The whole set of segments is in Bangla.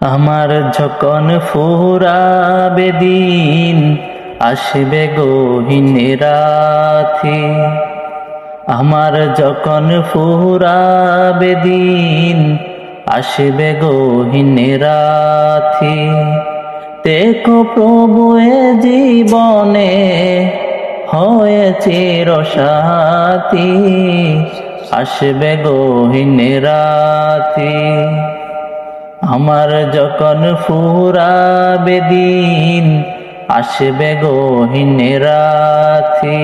আমার যখন ফুরাবে দিন, আসবে গহীন রাতে। আমার যখন ফুরাবে দিন, আসবে গহীন রাতে। দেখো প্রভু এ জীবনে হয়েছে রসাতি, আসবে গহীন রাতে। আমার যখন ফুরাবে দিন, আসবে গহীন রাতে।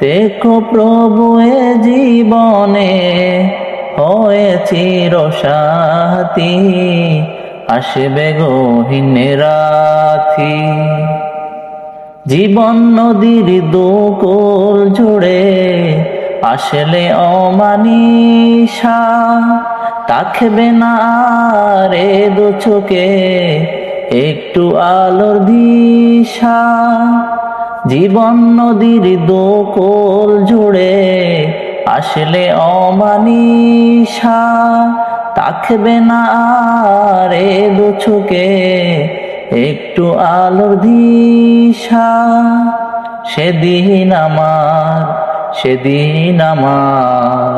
দেখো প্রভু এ জীবনে হয়েছে রসাতি, আসবে গহীন রাতে। জীবন নদীর দুকুল জুড়ে আসলে অমানিসা, থাকবে না রে দু চোখে একটু আলোর দিশা। জীবন নদীর দুকুল জুড়ে আসলে অমানিসা, থাকবে না রে দু চোখে একটু আলোর দিশা। সেদিন আমার, সেদিন আমার,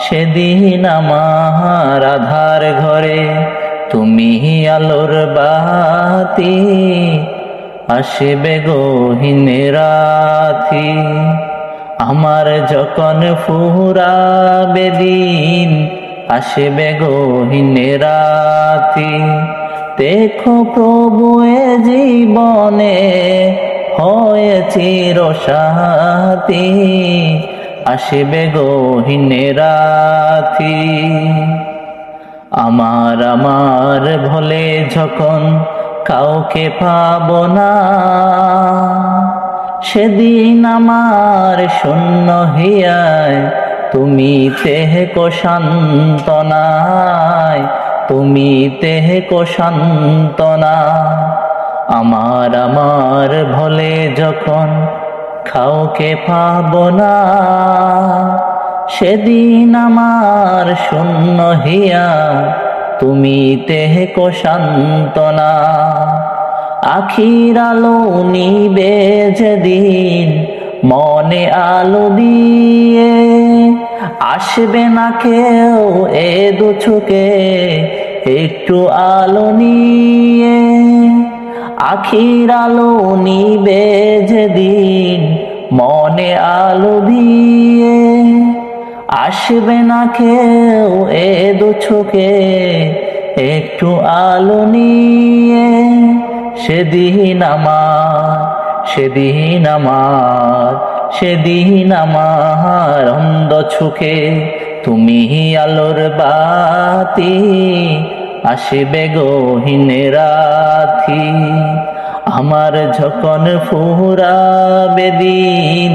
সেদিন আমার আধার ঘরে তুমি আলোর বাতি, আসবে গহীন রাতে। আমার যখন ফুরাবে দিন, আসবে গহীন রাতে। দেখো প্রভু এ জীবনে হয়েছে রসাতি, আসবে গহীন রাতে। আমার ভুলে যখন কাউকে পাবো না, সেদিন আমার শূন্য হিয়ায় তুমি তেহকো সান্ত্বনায়, তুমি তেহকো সান্ত্বনা। আমার ভুলে যখন কাউকে পাবো না, সেদিন আমার শূন্য হিয়া তুমি তেহকো সান্ত্বনা। আখির আলো নিবে যেদিন মনে আলো দিয়ে, আসবে না কেউ এ দু চোখে একটু আলো নিয়ে। আখির আলো নিবে যেদিন মনে আলো দিয়ে, আসবে না কেউ এ দু চোখে একটু আলো নিয়ে। সেদিন আমার, সেদিন আমার, সেদিন আমার অন্ধ চোখে তুমি আলোর বাতি, আসবে গহীন রাতে। আমার যখন ফুরাবে দিন,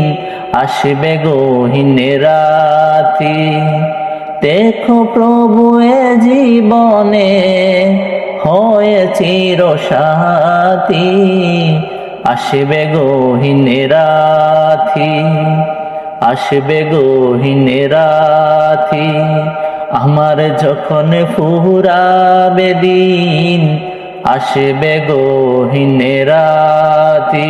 আসবে গহীন রাতে। দেখো প্রভু এ জীবনে হয়েছে রসাতি, আসবে গহীন রাতে, আসবে গহীন রাতে। আমার যখন ফুরাবে দিন, আসবে গহীন রাতে।